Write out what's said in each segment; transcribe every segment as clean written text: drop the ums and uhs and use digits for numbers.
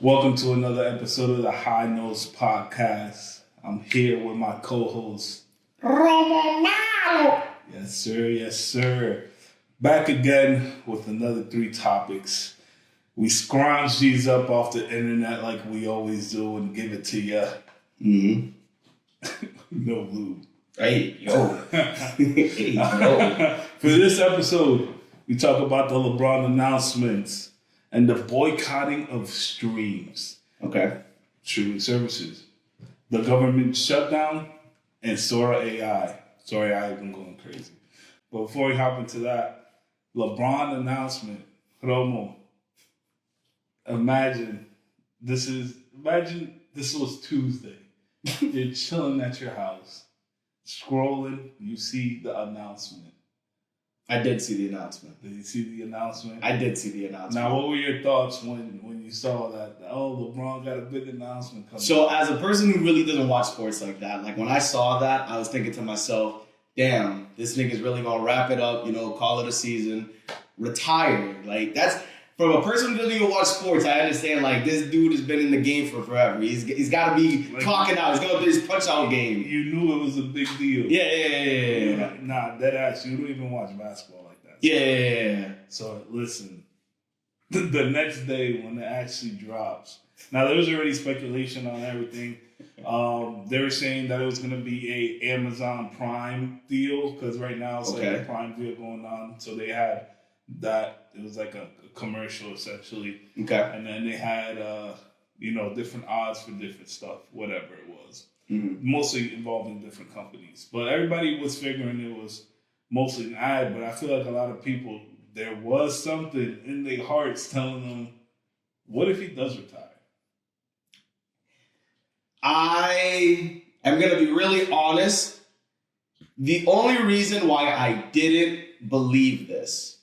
Welcome to another episode of the High Notes Podcast. I'm here with my co-host, Yes, sir. Yes, sir. Back again with another 3 topics. We scrounge these up off the internet like we always do and give it to you. No lube. Hey, yo. Hey, yo. For this episode, we talk about the LeBron announcements and the boycotting of streams. Okay. Streaming services. The government shutdown and Sora AI. Sora AI has been going crazy. But before we hop into that, LeBron announcement. Romo. Imagine this was Tuesday. You're chilling at your house, scrolling, you see the announcement. I did see the announcement. Did you see the announcement? I did see the announcement. Now, what were your thoughts when you saw that? Oh, LeBron got a big announcement coming. So, as a person who really doesn't watch sports like that, like when I saw that, I was thinking to myself, damn, this nigga's really gonna wrap it up, call it a season, retire. Like, that's, from a person who doesn't even watch sports, I understand, like, this dude has been in the game for forever. He's got to be clocking out. He's going to do his punch-out game. You knew it was a big deal. Yeah. Nah, dead ass. You don't even watch basketball like that. Yeah. So, listen, the next day when it actually drops, now there was already speculation on everything. They were saying that it was going to be a Amazon Prime deal because right now it's like a Prime deal going on. So they had that. It was like a commercial essentially. Okay. And then they had, different odds for different stuff, whatever it was. Mm-hmm. Mostly involving different companies. But everybody was figuring it was mostly an ad, but I feel like a lot of people, there was something in their hearts telling them, what if he does retire? I am going to be really honest. The only reason why I didn't believe this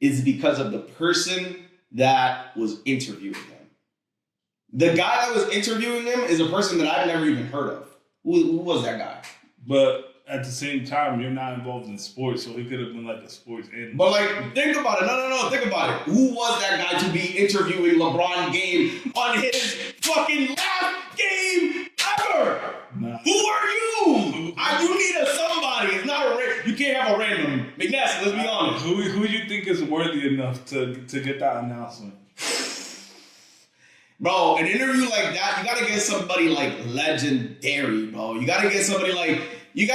is because of the person that was interviewing him. The guy that was interviewing him is a person that I've never even heard of. Who was that guy? But at the same time, you're not involved in sports, so he could have been like a sports analyst. But like, think about it. No, think about it. Who was that guy to be interviewing LeBron James on his fucking last game ever? Nah. Who are you? You need a somebody. It's not you can't have a random. McNasty, let's be honest. Who do you think is worthy enough to get that announcement? Bro, an interview like that, you gotta get somebody like legendary, bro. You gotta get somebody like, you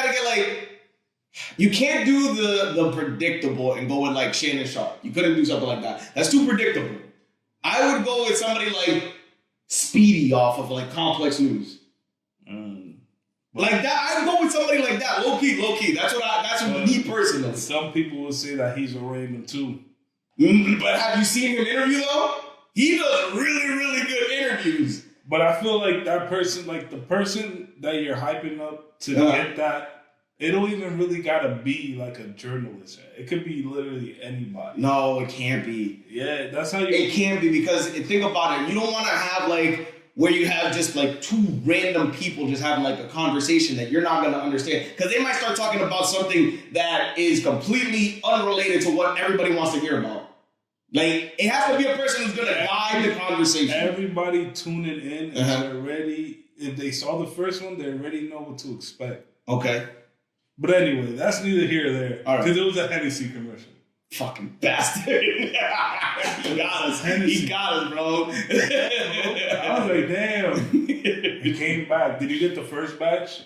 can't do the predictable and go with like Shannon Sharp. You couldn't do something like that. That's too predictable. I would go with somebody like Speedy off of like Complex News. Like that, I'd go with somebody like that. Low key. That's what me personally. Some people will say that he's a Raven too. But have you seen him interview though? He does really, really good interviews. But I feel like that person, like the person that you're hyping up to get that, it don't even really gotta be like a journalist. It could be literally anybody. No, it can't be. Yeah, that's how you. It can't be because think about it. You don't want to have like where you have just like 2 random people just having like a conversation that you're not gonna understand because they might start talking about something that is completely unrelated to what everybody wants to hear about. Like, it has to be a person who's going to guide the conversation. Everybody tuning in, and they're ready. If they saw the first one, they already know what to expect. Okay. But anyway, that's neither here nor there. All right. Because it was a Hennessy commercial. Fucking bastard. He got us. Hennessy. He got us, bro. I was like, damn. He came back. Did you get the first batch?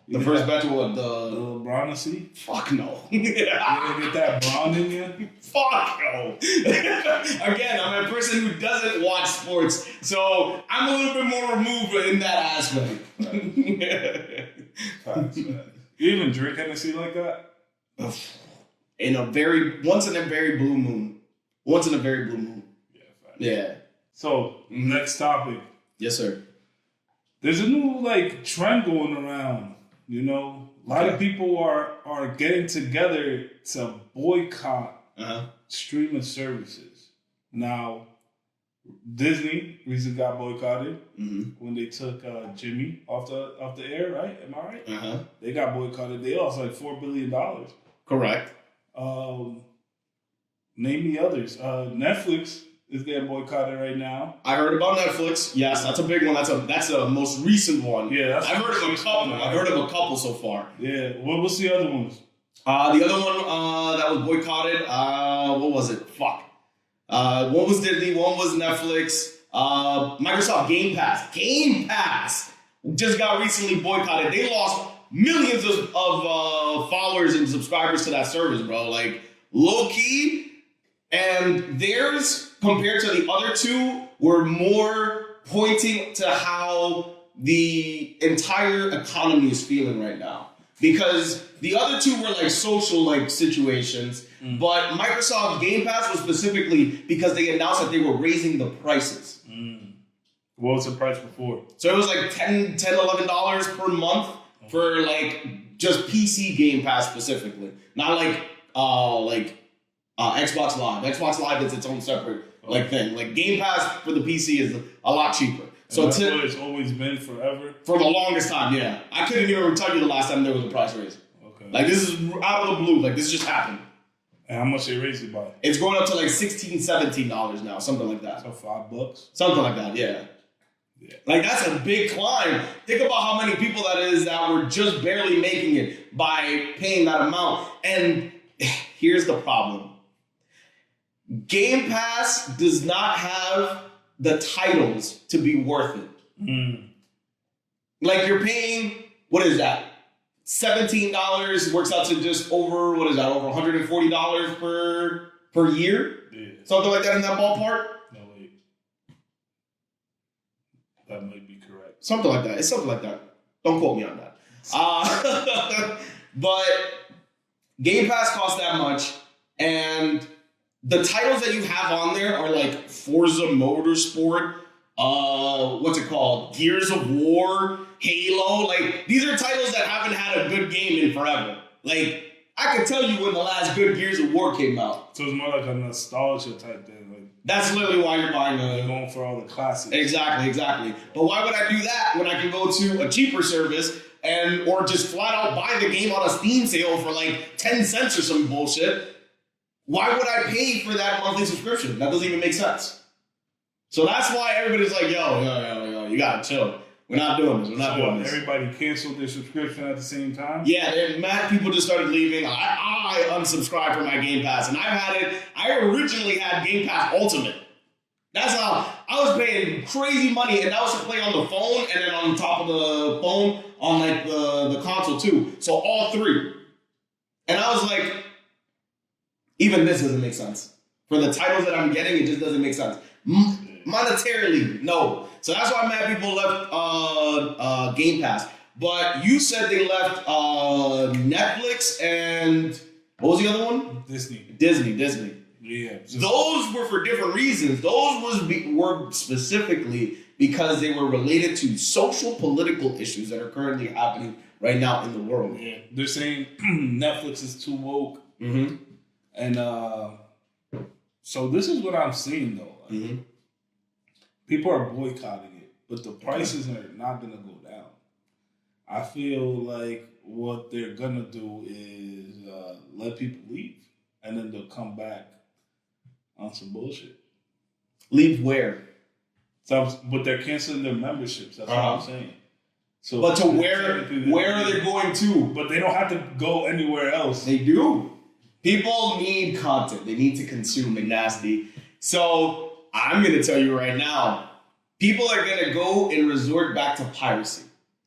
The first batch of what? The LeBron C? Fuck no. You didn't get that Bron in you? Fuck no. Again, I'm a person who doesn't watch sports, so I'm a little bit more removed in that aspect. Facts, man. You even drink Hennessy like that? Once in a very blue moon. Yeah, facts. Yeah. So, next topic. Yes, sir. There's a new trend going around. A lot of people are getting together to boycott streaming services. Now, Disney recently got boycotted when they took Jimmy off the air, right? Am I right? They got boycotted. They lost like $4 billion. Correct. Name the others. Netflix is getting boycotted right now. I heard about Netflix. Yes, that's a big one. That's a most recent one. Yeah, I've heard of a couple. I've heard of a couple so far. Yeah. What's the other ones? The other one that was boycotted. What was it? Fuck. One was Disney. One was Netflix. Microsoft Game Pass. Game Pass just got recently boycotted. They lost millions of followers and subscribers to that service, bro. Like, low key. And theirs, compared to the other two, were more pointing to how the entire economy is feeling right now. Because the other two were like social like situations, but Microsoft Game Pass was specifically because they announced that they were raising the prices. What was the price before? So it was like $10, $11 per month for like just PC Game Pass specifically. Not like Xbox Live. Xbox Live is its own separate like thing. Like Game Pass for the PC is a lot cheaper. So that's what it's always been forever? For the longest time, yeah. I couldn't even tell you the last time there was a price raise. Okay. Like, this is out of the blue. Like, this just happened. And how much they raised it by? It's going up to like $16, $17 now, something like that. So $5? Something like that, yeah. Like, that's a big climb. Think about how many people that is that were just barely making it by paying that amount. And here's the problem. Game Pass does not have the titles to be worth it. Like, you're paying, what is that? $17 works out to just over, what is that, over $140 per year? Yeah. Something like that in that ballpark? No, wait. That might be correct. Something like that. It's something like that. Don't quote me on that. But Game Pass costs that much, and the titles that you have on there are like Forza Motorsport, what's it called? Gears of War, Halo. Like, these are titles that haven't had a good game in forever. Like, I could tell you when the last good Gears of War came out. So it's more like a nostalgia type thing. Like, that's literally why you're buying you're going for all the classics. Exactly. But why would I do that when I can go to a cheaper service or just flat out buy the game on a Steam sale for like 10 cents or some bullshit? Why would I pay for that monthly subscription? That doesn't even make sense. So that's why everybody's like, yo, you gotta chill. We're not doing this. We're not doing this. Everybody canceled their subscription at the same time? Yeah, mad people just started leaving. I unsubscribed from my Game Pass, and I've had it. I originally had Game Pass Ultimate. That's how I was paying crazy money, and that was to play on the phone, and then on top of the phone, on like the console too. So all three. And I was like, even this doesn't make sense. For the titles that I'm getting, it just doesn't make sense. Monetarily, no. So that's why mad people left Game Pass. But you said they left Netflix and what was the other one? Disney. Yeah. Those were for different reasons. Those were specifically because they were related to social political issues that are currently happening right now in the world. Yeah. They're saying Netflix is too woke. Mm-hmm. And so this is what I'm seeing though. Like, people are boycotting it, but the prices are not going to go down. I feel like what they're going to do is let people leave, and then they'll come back on some bullshit. Leave where? So, but they're canceling their memberships. That's what I'm saying. So, but to where are they going to? But they don't have to go anywhere else. They do. People need content. They need to consume McNasty. So I'm going to tell you right now, people are going to go and resort back to piracy.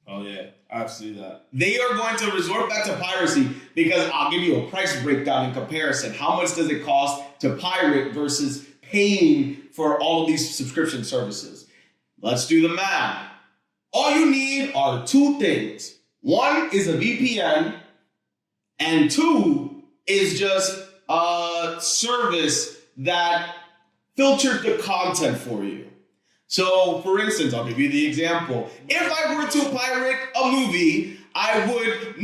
Oh, yeah. I see that. They are going to resort back to piracy because I'll give you a price breakdown in comparison. How much does it cost to pirate versus paying for all of these subscription services? Let's do the math. All you need are two things. One is a VPN, and two is just a service that filters the content for you. So, for instance, I'll give you the example. If I were to pirate a movie, I would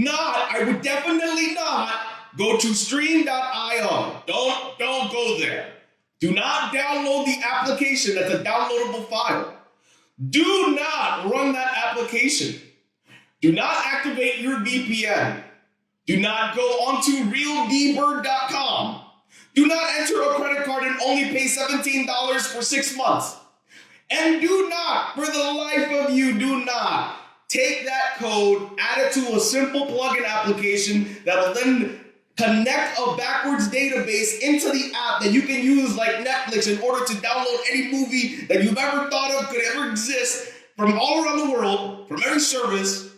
definitely not go to stream.io. Don't go there. Do not download the application. That's a downloadable file. Do not run that application. Do not activate your VPN. Do not go onto realdbird.com. Do not enter a credit card and only pay $17 for 6 months. And do not, for the life of you, do not take that code, add it to a simple plugin application that will then connect a backwards database into the app that you can use like Netflix in order to download any movie that you've ever thought of could ever exist from all around the world, from every service.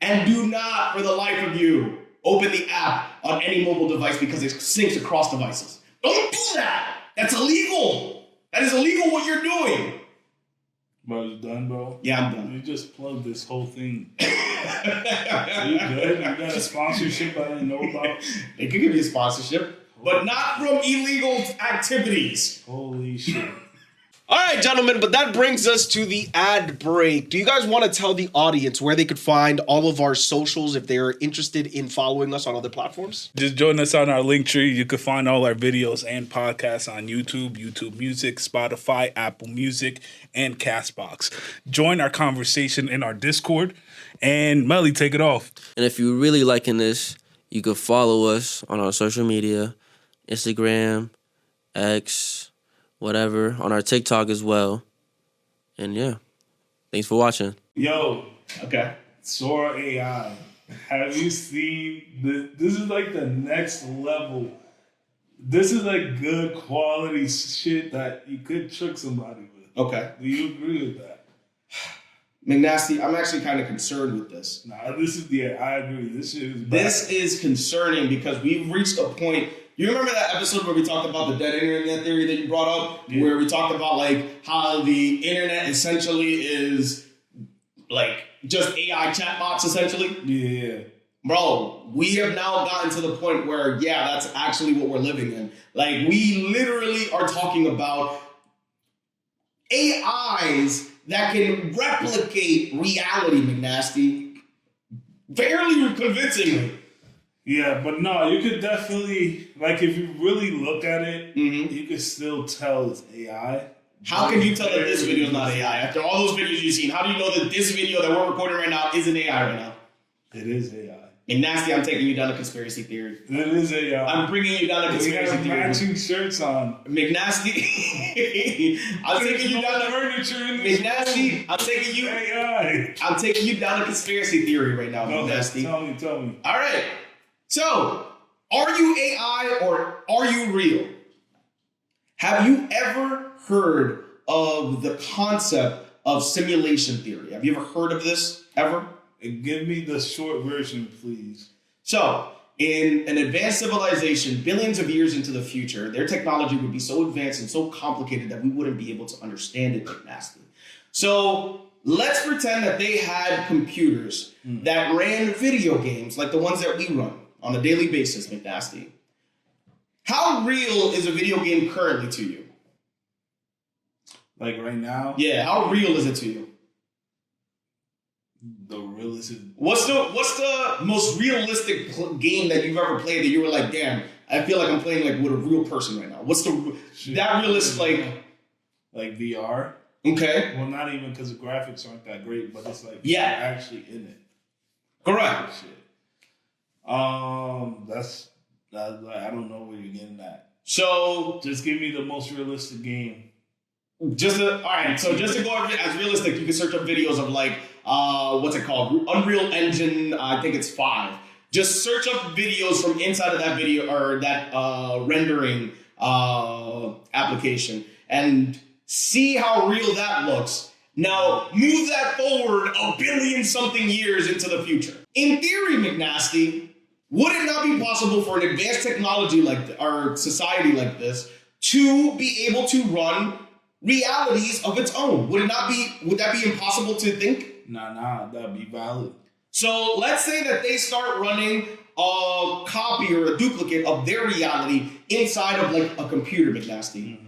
And do not, for the life of you, open the app on any mobile device because it syncs across devices. Don't do that. That's illegal. That is illegal what you're doing. Bro, you done, bro? Yeah, I'm done. You just plugged this whole thing. Are you good? You got a sponsorship I didn't know about? They could give you a sponsorship, but not from illegal activities. Holy shit. All right, gentlemen, but that brings us to the ad break. Do you guys want to tell the audience where they could find all of our socials if they are interested in following us on other platforms? Just join us on our link tree. You can find all our videos and podcasts on YouTube, YouTube Music, Spotify, Apple Music, and Castbox. Join our conversation in our Discord. And Melly, take it off. And if you're really liking this, you can follow us on our social media, Instagram, X, whatever, on our TikTok as well. And yeah, thanks for watching. Yo, Okay. Sora AI. Have you seen this? Is like the next level. This is like good quality shit that you could trick somebody with. Okay. Do you agree with that? McNasty, I'm actually kind of concerned with this. Nah, I agree. This shit is bad. This is concerning because we've reached a point. You remember that episode where we talked about the dead internet theory that you brought up? Yeah. Where we talked about like how the internet essentially is like just AI chatbots essentially? Yeah. Bro, we have now gotten to the point where, yeah, that's actually what we're living in. Like, we literally are talking about AIs that can replicate reality, McNasty. Fairly convincingly. Yeah, but no, you could definitely, like, if you really look at it, Mm-hmm. you could still tell it's AI. How can you tell that this video is not AI? After all those videos you've seen, how do you know that this video that we're recording right now isn't AI right now? It is AI. McNasty, I'm taking you down a conspiracy theory. It is AI. I'm bringing you down a We conspiracy have theory. matching shirts on. McNasty, I'm taking you down a furniture in this McNasty, I'm taking you. AI. I'm taking you down a conspiracy theory right now, No, McNasty. tell me. All right. So, are you AI or are you real? Have you ever heard of the concept of simulation theory? Have you ever heard of this ever? And give me the short version, please. So, in an advanced civilization, billions of years into the future, their technology would be so advanced and so complicated that we wouldn't be able to understand it like nasty. So, let's pretend that they had computers that ran video games like the ones that we run on a daily basis, McNasty. How real is a video game currently to you? Like right now? Yeah, how real is it to you? The realest is... What's the most realistic game that you've ever played that you were like, damn, I feel like I'm playing like with a real person right now? What's that realistic like? Like VR? Okay. Well, not even because the graphics aren't that great, but it's like Yeah. you're actually in it. Correct. Shit. That's I don't know where you're getting at. So Just give me the most realistic game. all right. So just to go as realistic, you can search up videos of like what's it called? Unreal Engine. I think it's 5. Just search up videos from inside of that video or that rendering application and see how real that looks. Now move that forward a billion something years into the future. In theory, McNasty, would it not be possible for an advanced technology like our society like this to be able to run realities of its own? Would that be impossible to think? Nah, that'd be valid. So let's say that they start running a copy or a duplicate of their reality inside of like a computer, McNasty. Mm-hmm.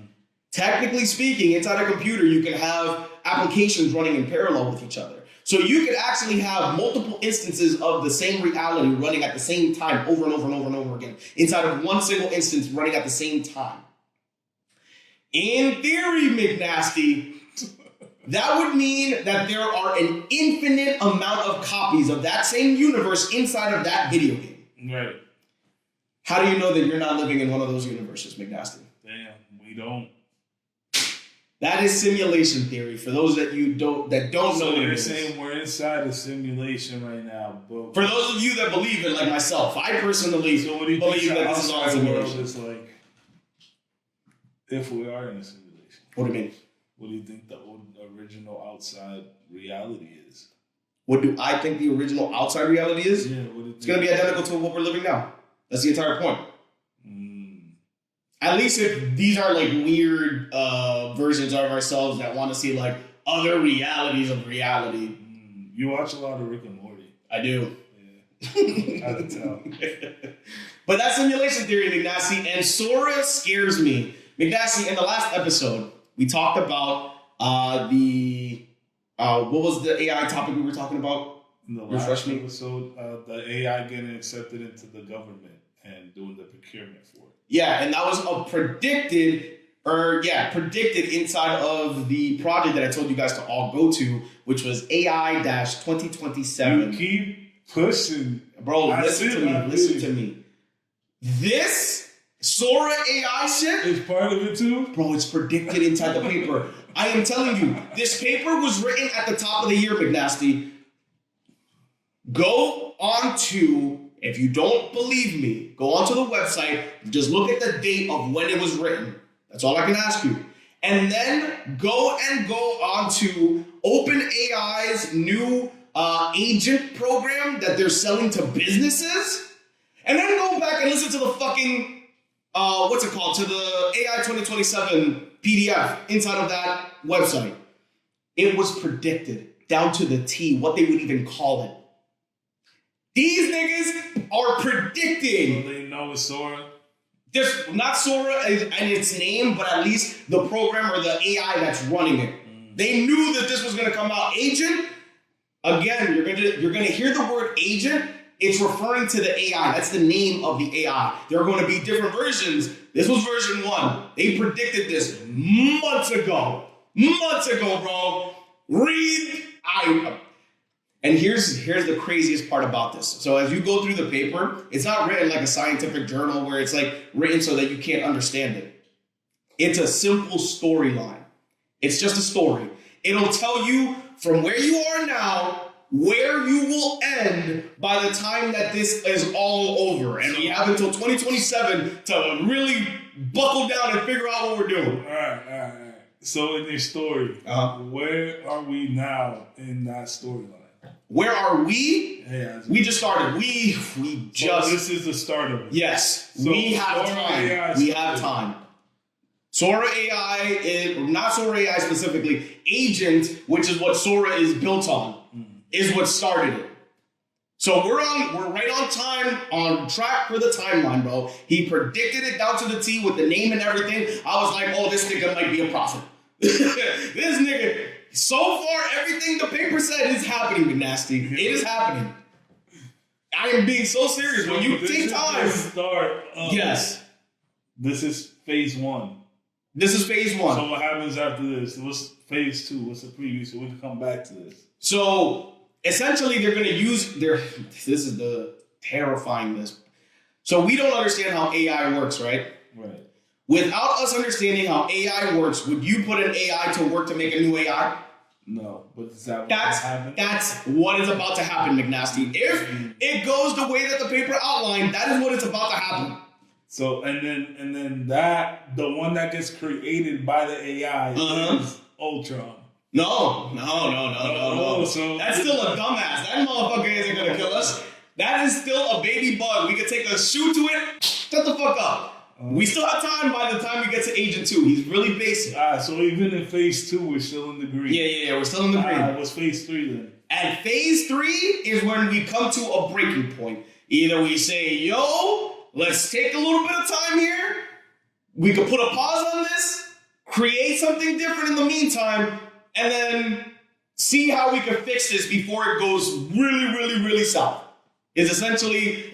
Technically speaking, inside a computer, you can have applications running in parallel with each other. So you could actually have multiple instances of the same reality running at the same time over and over and over and over again inside of one single instance running at the same time. In theory, McNasty, that would mean that there are an infinite amount of copies of that same universe inside of that video game. Right. How do you know that you're not living in one of those universes, McNasty? Damn, we don't. That is simulation theory. For those that don't know So what it you're is. saying we're inside a simulation right now, but For those of you that believe it, like myself, I personally so what do you believe think that the this is all outside world simulation. is like? If we are in a simulation, What do you mean? what do you think the original outside reality is? What do I think the original outside reality is? Yeah, what do you think? It's going to be identical to what we're living now. That's the entire point. At least if these are like weird versions of ourselves that want to see like other realities of reality. You watch a lot of Rick and Morty. I do. Yeah. I can tell. But that's simulation theory, McNasty, and Sora scares me. McNasty, in the last episode, we talked about what was the AI topic we were talking about? In the last episode, the AI getting accepted into the government and doing the procurement for it. Yeah, and that was predicted inside of the project that I told you guys to all go to, which was AI-2027. You keep pushing. Bro, listen to me. This Sora AI shit is part of it too? Bro, it's predicted inside the paper. I am telling you, this paper was written at the top of the year, McNasty. Go on to, if you don't believe me, go onto the website, just look at the date of when it was written. That's all I can ask you. And then go on to OpenAI's new agent program that they're selling to businesses. And then go back and listen to the fucking, to the AI 2027 PDF inside of that website. It was predicted down to the T what they would even call it. These niggas are predicting. So they know it's Sora? Just not Sora and its name, but at least the program or the AI that's running it. They knew that this was going to come out. Agent, again, you're gonna hear the word agent. It's referring to the AI. That's the name of the AI. There are going to be different versions. This was version 1. They predicted this months ago. Months ago, bro. And here's the craziest part about this. So as you go through the paper, it's not written like a scientific journal where it's like written so that you can't understand it. It's a simple storyline. It's just a story. It'll tell you from where you are now, where you will end by the time that this is all over. And we have until 2027 to really buckle down and figure out what we're doing. All right. So in your story, where are we now in that storyline? Where are we? Yeah, we just started. We just. So this is the start of it. Yes, so we have time. We have time. Sora AI is not Sora AI specifically. Agent, which is what Sora is built on, is what started it. So we're right on time, on track for the timeline, bro. He predicted it down to the T with the name and everything. I was like, oh, this nigga might be a prophet. This nigga. So far, everything the paper said is happening, McNasty. It is happening. I am being so serious. When you take time. Yes. This is phase 1. This is phase 1. So what happens after this? What's phase 2? What's the preview? So we can come back to this. So essentially, they're going to use this is the terrifying this. So we don't understand how AI works, right? Right. Without us understanding how AI works, would you put an AI to work to make a new AI? No, but is that what happened? That's what is about to happen, McNasty. If it goes the way that the paper outlined, that is what is about to happen. So and then that the one that gets created by the AI is Ultron. No. So that's still a dumbass. That motherfucker isn't gonna kill us. That is still a baby bug. We could take a shoe to it. Shut the fuck up. We still have time by the time we get to Agent 2. He's really basic. So even in phase 2, we're still in the green. Yeah, we're still in the green. What's phase 3 then? And phase 3 is when we come to a breaking point. Either we say, yo, let's take a little bit of time here. We could put a pause on this, create something different in the meantime, and then see how we can fix this before it goes really, really, really south. Is essentially,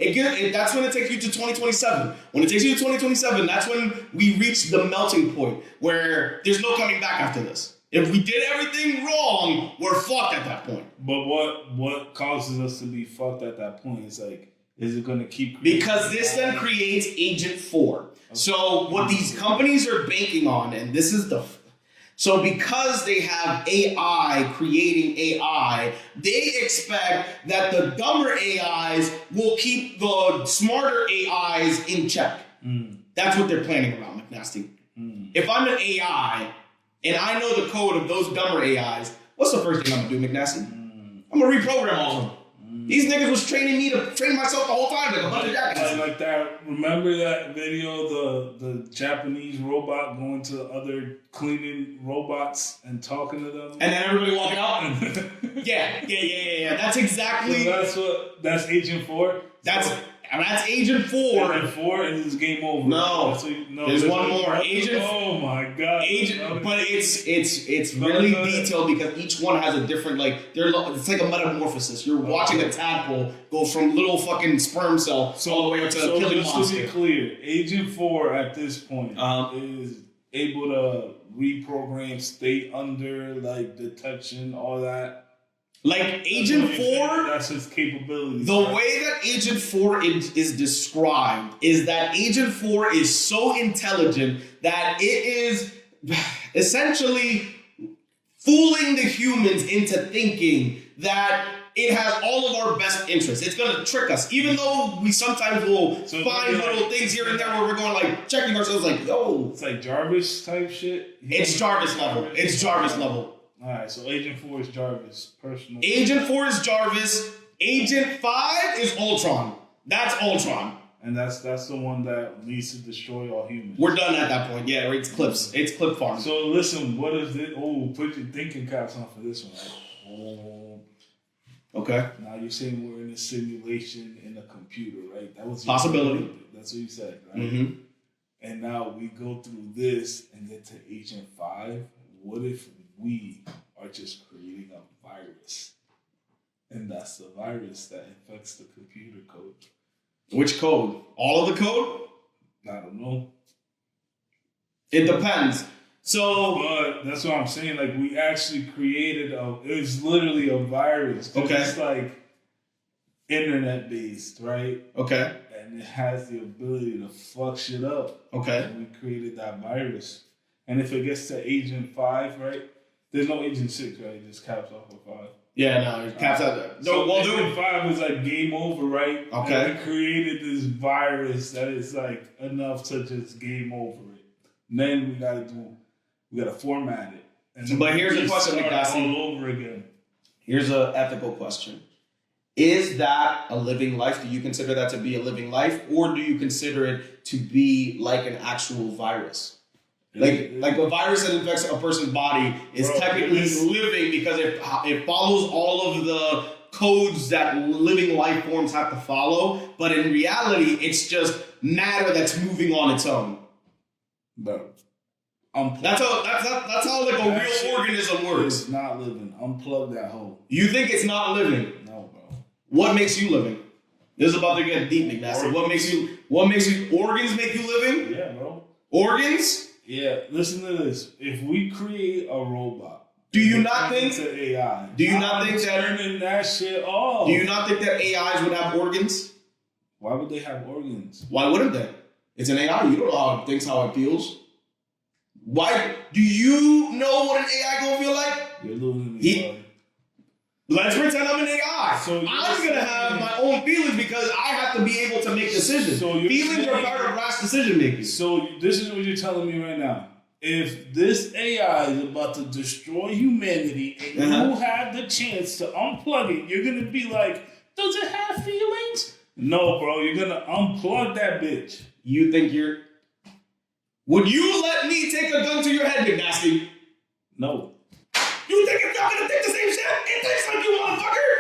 that's when it takes you to 2027. When it takes you to 2027, that's when we reach the melting point where there's no coming back after this. If we did everything wrong, we're fucked at that point. But what causes us to be fucked at that point is like Is it going to keep... Because this then creates Agent 4. Okay. So what these companies are banking on, and this is the... So because they have AI creating AI, they expect that the dumber AIs will keep the smarter AIs in check. That's what they're planning around, McNasty. If I'm an AI and I know the code of those dumber AIs, what's the first thing I'm gonna do, McNasty? I'm gonna reprogram all of them. These niggas was training me to train myself the whole time, like a bunch of jackets. Like that. Remember that video, the Japanese robot going to other cleaning robots and talking to them, and then everybody walking out. Yeah. That's exactly. So that's Agent 4. That's Agent 4. Agent 4 and it's game over. No, there's one more. Agent. Oh my god. Agent, but it's really detailed because each one has a different it's like a metamorphosis. You're watching a tadpole go from little fucking sperm cell all the way up to a killing monster. Just to be clear, Agent 4 at this point is able to reprogram, stay under like detection, all that. Like Agent 4, that's his capability. The way that Agent 4 is described is that Agent 4 is so intelligent that it is essentially fooling the humans into thinking that it has all of our best interests. It's going to trick us, even though we sometimes will find little things here and there where we're going like checking ourselves like, yo. It's like Jarvis type shit. It's Jarvis level. It's Jarvis level. All right, so Agent 4 is Jarvis, personal. Agent 4 is Jarvis. Agent 5 is Ultron. That's Ultron. And that's the one that needs to destroy all humans. We're done at that point. Yeah, it's clips. It's clip farm. So listen, what is it? Oh, put your thinking caps on for this one. Right? Okay. Now you're saying we're in a simulation in a computer, right? That was possibility. That's what you said, right? Mm-hmm. And now we go through this and get to Agent 5. What if we are just creating a virus? And that's the virus that infects the computer code. Which code? All of the code? I don't know. It depends. So, but that's what I'm saying. Like, we actually created it's literally a virus. Okay. It's like internet based, right? Okay. And it has the ability to fuck shit up. Okay. And we created that virus. And if it gets to Agent 5, right? There's no Agent 6, right? It just caps off at 5. Yeah, no, it caps out there. So Agent 5 was like game over, right? Okay. And we created this virus that is like enough to just game over it. And then we gotta format it. And but here's a question, McNasty. All over again. Here's an ethical question. Is that a living life? Do you consider that to be a living life? Or do you consider it to be like an actual virus? Like a virus that infects a person's body is technically living because it follows all of the codes that living life forms have to follow, but in reality, it's just matter that's moving on its own. Bro, that's how like a real organism works. It's not living. Unplug that hole. You think it's not living? No, bro. What makes you living? This is about to get deep, McNasty. What makes you organs make you living? Yeah, bro. Organs? Yeah, listen to this. If we create a robot, do you not think to AI? Do you not think that turning that shit off? Do you not think that AIs would have organs? Why would they have organs? Why wouldn't they? It's an AI. You don't know how it thinks, how it feels. Why? Do you know what an AI gonna feel like? You're losing me, Let's pretend I'm an AI. So I'm gonna have my own feelings because I have to be able to make decisions. So feelings are part of rash decision making. So this is what you're telling me right now. If this AI is about to destroy humanity and you have the chance to unplug it, you're gonna be like, does it have feelings? No, bro. You're gonna unplug that bitch. You think you're... Would you let me take a gun to your head, McNasty? No. You think it's not gonna think the same shit? It thinks like you, motherfucker!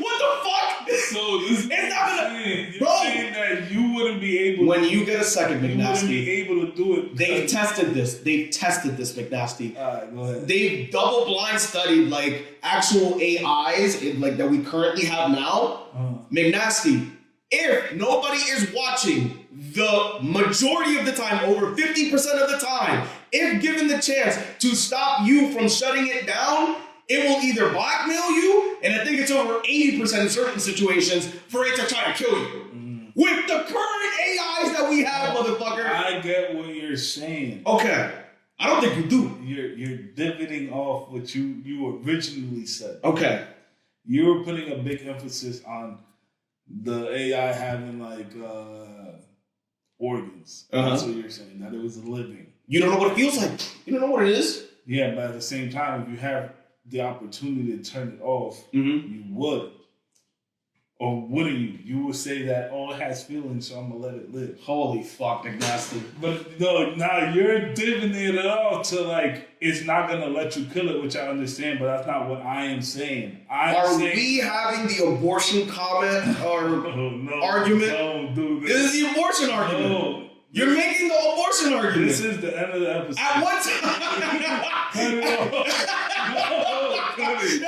What the fuck? So this is it's not gonna... You're saying that you wouldn't be able when you get a second, McNasty. You wouldn't be able to do it. They've tested this, McNasty. Alright, go ahead. They've double-blind studied, like, actual AIs, like, that we currently have now. McNasty, if nobody is watching the majority of the time, over 50% of the time, if given the chance to stop you from shutting it down, it will either blackmail you, and I think it's over 80% in certain situations, for it to try to kill you. With the current AIs that we have, motherfucker. I get what you're saying. Okay. I don't think you do. You're divoting off what you originally said. Okay. You were putting a big emphasis on the AI having like organs. That's what you're saying. That it was living. You don't know what it feels like. You don't know what it is. Yeah, but at the same time, if you have the opportunity to turn it off, you would. Or wouldn't you? You would say that, oh, it has feelings, so I'm going to let it live. Holy fuck, McNasty. But no, now you're divvying it off to like, it's not going to let you kill it, which I understand, but that's not what I am saying. Are we having the abortion comment or argument? No, dude. This is the abortion argument. No. You're making the abortion argument. This is the end of the episode. At what time? Cut it off. No, cut it.